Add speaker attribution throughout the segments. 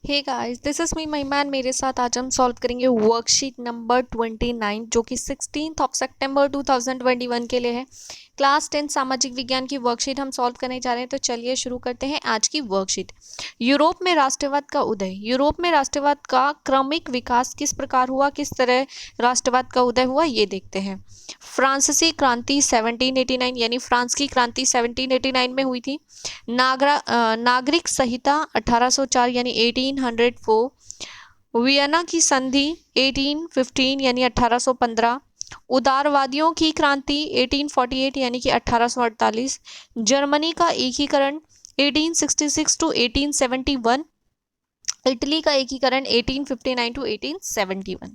Speaker 1: Hey guys, this is me Mahima and मेरे साथ आज हम सॉल्व करेंगे वर्कशीट नंबर 29 जो कि 16 सितंबर 2021 के लिए है। क्लास 10 सामाजिक विज्ञान की वर्कशीट हम सॉल्व करने जा रहे हैं। तो चलिए शुरू करते हैं आज की वर्कशीट। यूरोप में राष्ट्रवाद का उदय। यूरोप में राष्ट्रवाद का क्रमिक विकास किस प्रकार हुआ, किस तरह राष्ट्रवाद का उदय हुआ, ये देखते हैं। फ्रांसीसी क्रांति 1789 यानी फ्रांस की क्रांति 1789 में हुई थी। नागरिक संहिता 1804 यानी 1804। वियना की संधि 1815 यानी 1815। उदारवादियों की क्रांति 1848 यानी कि 1848। जर्मनी का एकीकरण 1866 टू 1871। इटली का एकीकरण 1859 टू 1871।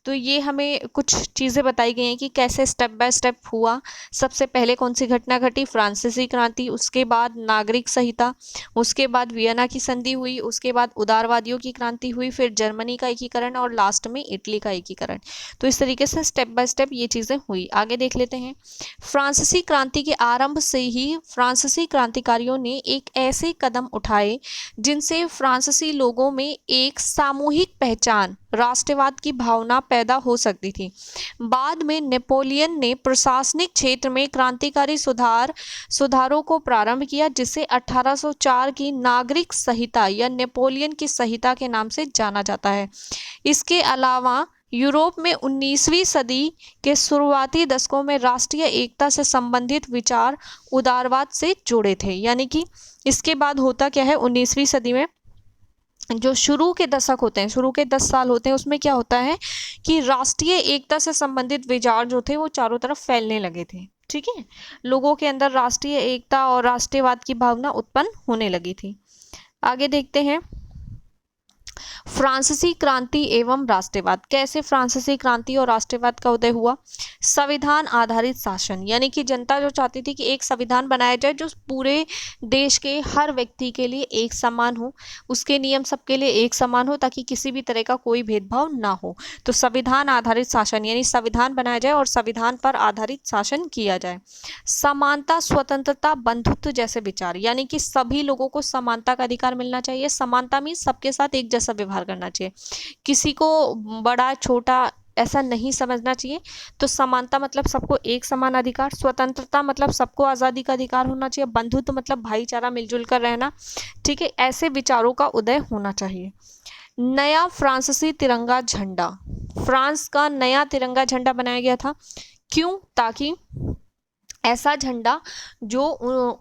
Speaker 1: तो ये हमें कुछ चीज़ें बताई गई हैं कि कैसे स्टेप बाय स्टेप हुआ। सबसे पहले कौन सी घटना घटी, फ्रांसीसी क्रांति, उसके बाद नागरिक संहिता, उसके बाद वियना की संधि हुई, उसके बाद उदारवादियों की क्रांति हुई, फिर जर्मनी का एकीकरण और लास्ट में इटली का एकीकरण। तो इस तरीके से स्टेप बाय स्टेप ये चीज़ें हुई। आगे देख लेते हैं। फ्रांसीसी क्रांति के आरंभ से ही फ्रांसीसी क्रांतिकारियों ने एक ऐसे कदम उठाए जिनसे फ्रांसीसी लोगों में एक सामूहिक पहचान, राष्ट्रवाद की भावना पैदा हो सकती थी। बाद में नेपोलियन ने प्रशासनिक क्षेत्र में क्रांतिकारी सुधारों को प्रारंभ किया, जिसे 1804 की नागरिक संहिता या नेपोलियन की संहिता के नाम से जाना जाता है। इसके अलावा यूरोप में 19वीं सदी के शुरुआती दशकों में राष्ट्रीय एकता से संबंधित विचार उदारवाद से जुड़े थे। यानी कि इसके बाद होता क्या है, 19वीं सदी में जो शुरू के दशक होते हैं, शुरू के 10 साल होते हैं, उसमें क्या होता है कि राष्ट्रीय एकता से संबंधित विचार जो थे वो चारों तरफ फैलने लगे थे। ठीक है, लोगों के अंदर राष्ट्रीय एकता और राष्ट्रवाद की भावना उत्पन्न होने लगी थी। आगे देखते हैं। फ्रांसीसी क्रांति एवं राष्ट्रवाद। कैसे फ्रांसीसी क्रांति और राष्ट्रवाद का उदय हुआ। संविधान आधारित शासन, यानी कि जनता जो चाहती थी कि एक संविधान बनाया जाए जो पूरे देश के हर व्यक्ति के लिए एक समान हो, उसके नियम सबके लिए एक समान हो, ताकि किसी भी तरह का कोई भेदभाव ना हो। तो संविधान आधारित शासन यानी संविधान बनाया जाए और संविधान पर आधारित शासन किया जाए। समानता, स्वतंत्रता, बंधुत्व जैसे विचार, यानी कि सभी लोगों को समानता का अधिकार मिलना चाहिए। समानता मीन्स सबके साथ एक जैसा व्यवहार करना चाहिए, किसी को बड़ा छोटा ऐसा नहीं समझना चाहिए। तो समानता मतलब सबको एक समान अधिकार। स्वतंत्रता मतलब सबको आज़ादी का अधिकार होना चाहिए। बंधुत्व मतलब भाईचारा, मिलजुल कर रहना। ठीक है, ऐसे विचारों का उदय होना चाहिए। नया फ्रांसीसी तिरंगा झंडा। फ्रांस का नया तिरंगा झंडा बनाया गया था। क्यों? ताकि ऐसा झंडा जो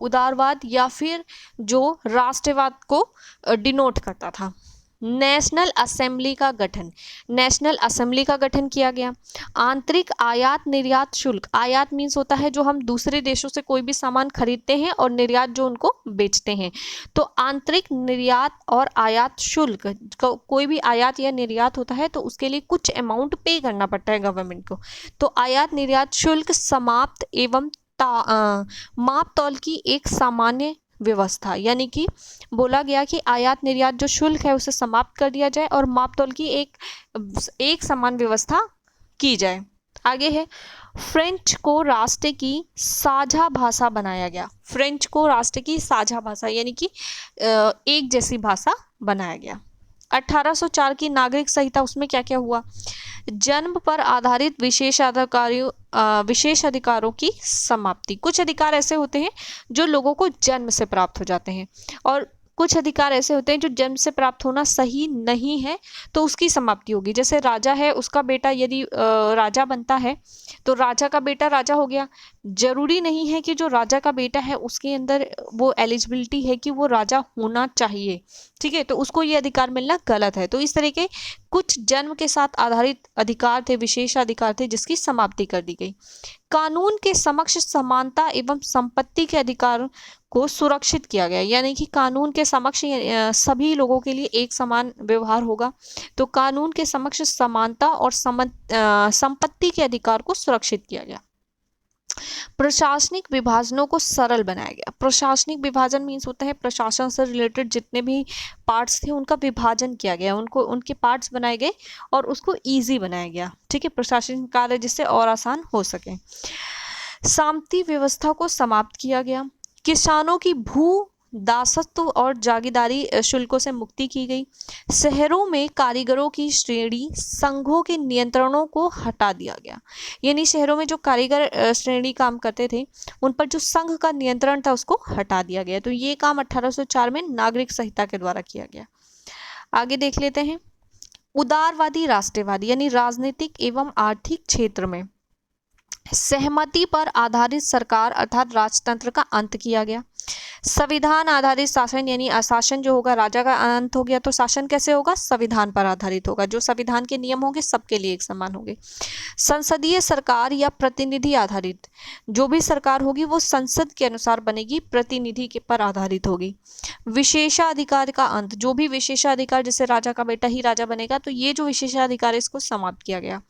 Speaker 1: उदारवाद या फिर जो राष्ट्रवाद को डिनोट करता था। नेशनल असेंबली का गठन। नेशनल असेंबली का गठन किया गया। आंतरिक आयात निर्यात शुल्क। आयात मीन्स होता है जो हम दूसरे देशों से कोई भी सामान खरीदते हैं, और निर्यात जो उनको बेचते हैं। तो आंतरिक निर्यात और आयात शुल्क, कोई भी आयात या निर्यात होता है तो उसके लिए कुछ अमाउंट पे करना पड़ता है गवर्नमेंट को। तो आयात निर्यात शुल्क समाप्त एवं माप तौल की एक सामान्य व्यवस्था, यानी कि बोला गया कि आयात निर्यात जो शुल्क है उसे समाप्त कर दिया जाए और माप तौल की एक समान व्यवस्था की जाए। आगे है। फ्रेंच को राष्ट्र की साझा भाषा बनाया गया। फ्रेंच को राष्ट्र की साझा भाषा यानी कि एक जैसी भाषा बनाया गया। 1804 की नागरिक संहिता, उसमें क्या क्या हुआ। जन्म पर आधारित विशेष अधिकारों की समाप्ति। कुछ अधिकार ऐसे होते हैं जो लोगों को जन्म से प्राप्त हो जाते हैं, और कुछ अधिकार ऐसे होते हैं जो जन्म से प्राप्त होना सही नहीं है, तो उसकी समाप्ति होगी। जैसे राजा है, उसका बेटा यदि राजा बनता है तो राजा का बेटा राजा हो गया। जरूरी नहीं है कि जो राजा का बेटा है उसके अंदर वो एलिजिबिलिटी है कि वो राजा होना चाहिए। ठीक है, तो उसको ये अधिकार मिलना गलत है। तो इस तरह के कुछ जन्म के साथ आधारित अधिकार थे, विशेष अधिकार थे, जिसकी समाप्ति कर दी गई। कानून के समक्ष समानता एवं संपत्ति के अधिकार को सुरक्षित किया गया, यानी कि कानून के समक्ष सभी लोगों के लिए एक समान व्यवहार होगा। तो कानून के समक्ष समानता और संपत्ति के अधिकार को सुरक्षित किया गया। प्रशासनिक विभाजनों को सरल बनाया गया। प्रशासनिक विभाजन मीन्स होता है प्रशासन से रिलेटेड जितने भी पार्ट्स थे उनका विभाजन किया गया, उनको उनके पार्ट्स बनाए गए और उसको इजी बनाया गया। ठीक है, प्रशासनिक कार्य जिससे और आसान हो सके। सामंती व्यवस्था को समाप्त किया गया। किसानों की भू दासत्व और जागीरदारी शुल्कों से मुक्ति की गई। शहरों में कारीगरों की श्रेणी संघों के नियंत्रणों को हटा दिया गया, यानी शहरों में जो कारीगर श्रेणी काम करते थे उन पर जो संघ का नियंत्रण था उसको हटा दिया गया। तो ये काम 1804 में नागरिक संहिता के द्वारा किया गया। आगे देख लेते हैं। उदारवादी राष्ट्रवाद यानी राजनीतिक एवं आर्थिक क्षेत्र में सहमति पर आधारित सरकार अर्थात राजतंत्र का अंत किया गया। संविधान आधारित शासन यानी शासन जो होगा राजा का अंत हो गया। तो शासन कैसे होगा? संविधान पर आधारित होगा। जो संविधान के नियम होंगे सबके लिए एक समान होंगे। संसदीय सरकार या प्रतिनिधि आधारित, जो भी सरकार होगी वो संसद के अनुसार बनेगी, प्रतिनिधि के पर आधारित होगी। विशेषाधिकार का अंत, जो भी विशेषाधिकार, जैसे राजा का बेटा ही राजा बनेगा, तो ये जो विशेषाधिकार है इसको समाप्त किया गया।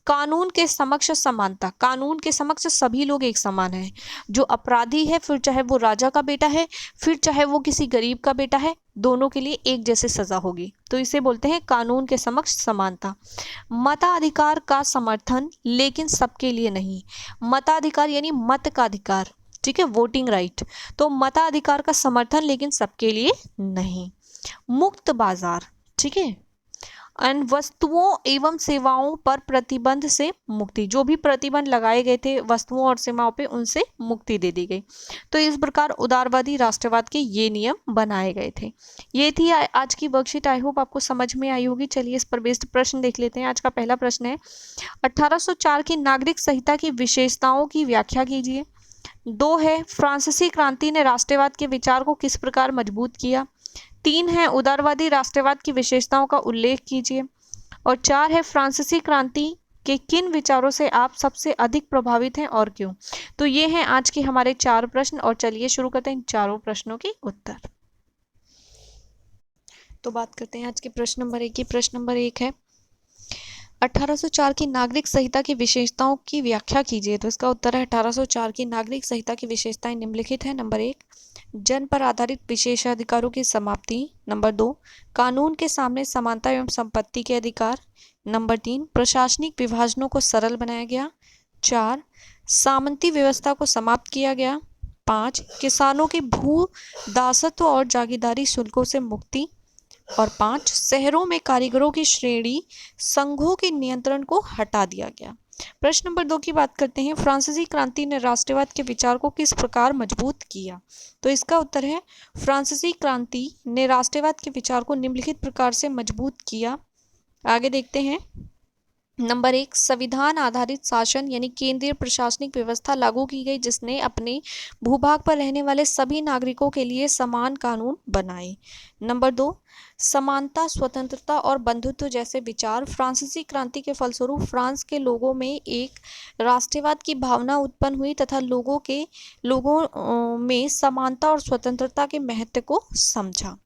Speaker 1: कानून के समक्ष समानता, कानून के समक्ष सभी लोग एक समान हैं। जो अपराधी है, फिर चाहे वो राजा का बेटा है, फिर चाहे वो किसी गरीब का बेटा है, दोनों के लिए एक जैसे सजा होगी। तो इसे बोलते हैं कानून के समक्ष समानता। मताधिकार का समर्थन, लेकिन सबके लिए नहीं। मताधिकार यानी मत का अधिकार, ठीक है, वोटिंग राइट। तो मताधिकार का समर्थन लेकिन सबके लिए नहीं। मुक्त बाजार, ठीक है, एंड वस्तुओं एवं सेवाओं पर प्रतिबंध से मुक्ति, जो भी प्रतिबंध लगाए गए थे वस्तुओं और सेवाओं पे उनसे मुक्ति दे दी गई। तो इस प्रकार उदारवादी राष्ट्रवाद के ये नियम बनाए गए थे। ये थी आज की वर्कशीट। आई होप आपको समझ में आई होगी। चलिए इस पर बेस्ड प्रश्न देख लेते हैं। आज का पहला प्रश्न है 1804 की नागरिक संहिता की विशेषताओं की व्याख्या कीजिए। 2 है फ्रांसीसी क्रांति ने राष्ट्रवाद के विचार को किस प्रकार मजबूत किया। 3 है उदारवादी राष्ट्रवाद की विशेषताओं का उल्लेख कीजिए। और 4 है फ्रांसीसी क्रांति के किन विचारों से आप सबसे अधिक प्रभावित हैं और क्यों। तो ये हैं आज के हमारे 4 प्रश्न। और चलिए शुरू करते हैं इन चारों प्रश्नों के उत्तर। तो बात करते हैं आज के प्रश्न नंबर 1 की। प्रश्न नंबर 1 है 1804 की नागरिक संहिता की विशेषताओं की व्याख्या कीजिए। तो इसका उत्तर है 1804 की नागरिक संहिता की विशेषताएं निम्नलिखित है। नंबर 1 जन पर आधारित विशेषाधिकारों की समाप्ति। नंबर 2 कानून के सामने समानता एवं संपत्ति के अधिकार। नंबर 3 प्रशासनिक विभाजनों को सरल बनाया गया। 4 सामंती व्यवस्था को समाप्त किया गया। 5 किसानों के भू दासत्व और जागीरदारी शुल्कों से मुक्ति। और 5 शहरों में कारीगरों की श्रेणी संघों के नियंत्रण को हटा दिया गया। प्रश्न नंबर 2 की बात करते हैं। फ्रांसीसी क्रांति ने राष्ट्रवाद के विचार को किस प्रकार मजबूत किया। तो इसका उत्तर है फ्रांसीसी क्रांति ने राष्ट्रवाद के विचार को निम्नलिखित प्रकार से मजबूत किया। आगे देखते हैं। नंबर 1 संविधान आधारित शासन यानी केंद्रीय प्रशासनिक व्यवस्था लागू की गई, जिसने अपने भूभाग पर रहने वाले सभी नागरिकों के लिए समान कानून बनाए। नंबर 2 समानता, स्वतंत्रता और बंधुत्व जैसे विचार। फ्रांसीसी क्रांति के फलस्वरूप फ्रांस के लोगों में एक राष्ट्रवाद की भावना उत्पन्न हुई तथा लोगों में समानता और स्वतंत्रता के महत्व को समझा।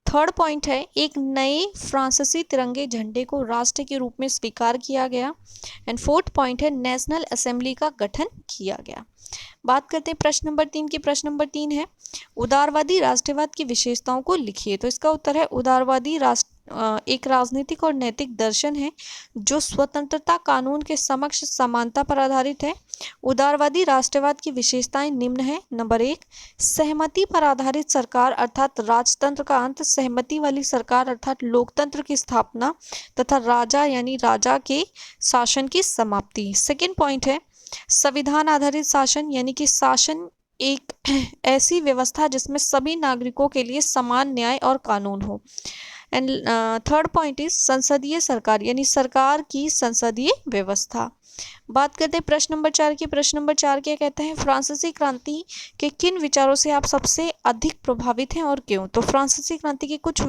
Speaker 1: थर्ड पॉइंट है एक नए फ्रांसीसी तिरंगे झंडे को राष्ट्र के रूप में स्वीकार किया गया। एंड फोर्थ पॉइंट है नेशनल असेंबली का गठन किया गया। बात करते हैं प्रश्न नंबर 3 की। प्रश्न नंबर 3 है उदारवादी राष्ट्रवाद की विशेषताओं को लिखिए। तो इसका उत्तर है उदारवादी एक राजनीतिक और नैतिक दर्शन है जो स्वतंत्रता, कानून के समक्ष समानता पर आधारित है। उदारवादी राष्ट्रवाद की विशेषताएं निम्न है। नंबर 1 सहमति पर आधारित सरकार अर्थात राजतंत्र का अंत, सहमति वाली सरकार अर्थात लोकतंत्र की स्थापना तथा राजा यानी राजा के शासन की समाप्ति। सेकेंड पॉइंट है संविधान आधारित शासन यानी कि शासन एक ऐसी व्यवस्था जिसमें सभी नागरिकों के लिए समान न्याय और कानून हो। एंड थर्ड पॉइंट इज संसदीय सरकार यानी सरकार की संसदीय व्यवस्था। बात करते हैं प्रश्न नंबर 4 की। प्रश्न नंबर 4 क्या कहते हैं फ्रांसीसी क्रांति के किन विचारों से आप सबसे अधिक प्रभावित हैं और क्यों। तो फ्रांसीसी क्रांति के कुछ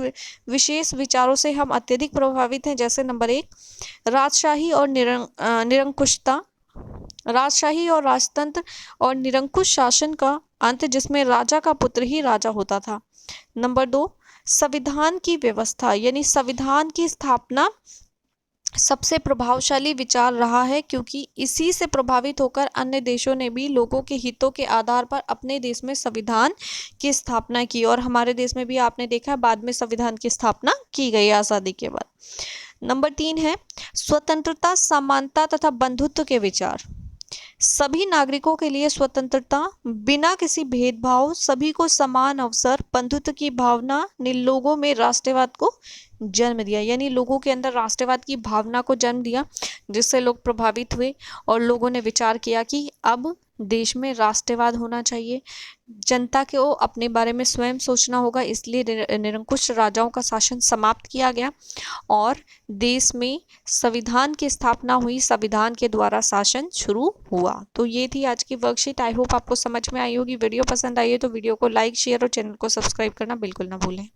Speaker 1: विशेष विचारों से हम अत्यधिक प्रभावित हैं, जैसे नंबर 1 राजशाही और निरंकुशता, राजशाही और राजतंत्र और निरंकुश शासन का अंत जिसमें राजा का पुत्र ही राजा होता था। नंबर 2 संविधान की व्यवस्था यानी संविधान की स्थापना सबसे प्रभावशाली विचार रहा है, क्योंकि इसी से प्रभावित होकर अन्य देशों ने भी लोगों के हितों के आधार पर अपने देश में संविधान की स्थापना की। और हमारे देश में भी आपने देखा बाद में संविधान की स्थापना की गई आज़ादी के बाद। नंबर 3 है स्वतंत्रता, समानता तथा बंधुत्व के विचार। सभी नागरिकों के लिए स्वतंत्रता, बिना किसी भेदभाव, सभी को समान अवसर, बंधुत्व की भावना ने लोगों में राष्ट्रवाद को जन्म दिया। यानी लोगों के अंदर राष्ट्रवाद की भावना को जन्म दिया, जिससे लोग प्रभावित हुए और लोगों ने विचार किया कि अब देश में राष्ट्रवाद होना चाहिए। जनता को अपने बारे में स्वयं सोचना होगा, इसलिए निरंकुश राजाओं का शासन समाप्त किया गया और देश में संविधान की स्थापना हुई, संविधान के द्वारा शासन शुरू हुआ। तो ये थी आज की वर्कशीट। आई होप आपको समझ में आई होगी। वीडियो पसंद आई है तो वीडियो को लाइक, शेयर और चैनल को सब्सक्राइब करना बिल्कुल ना भूलें।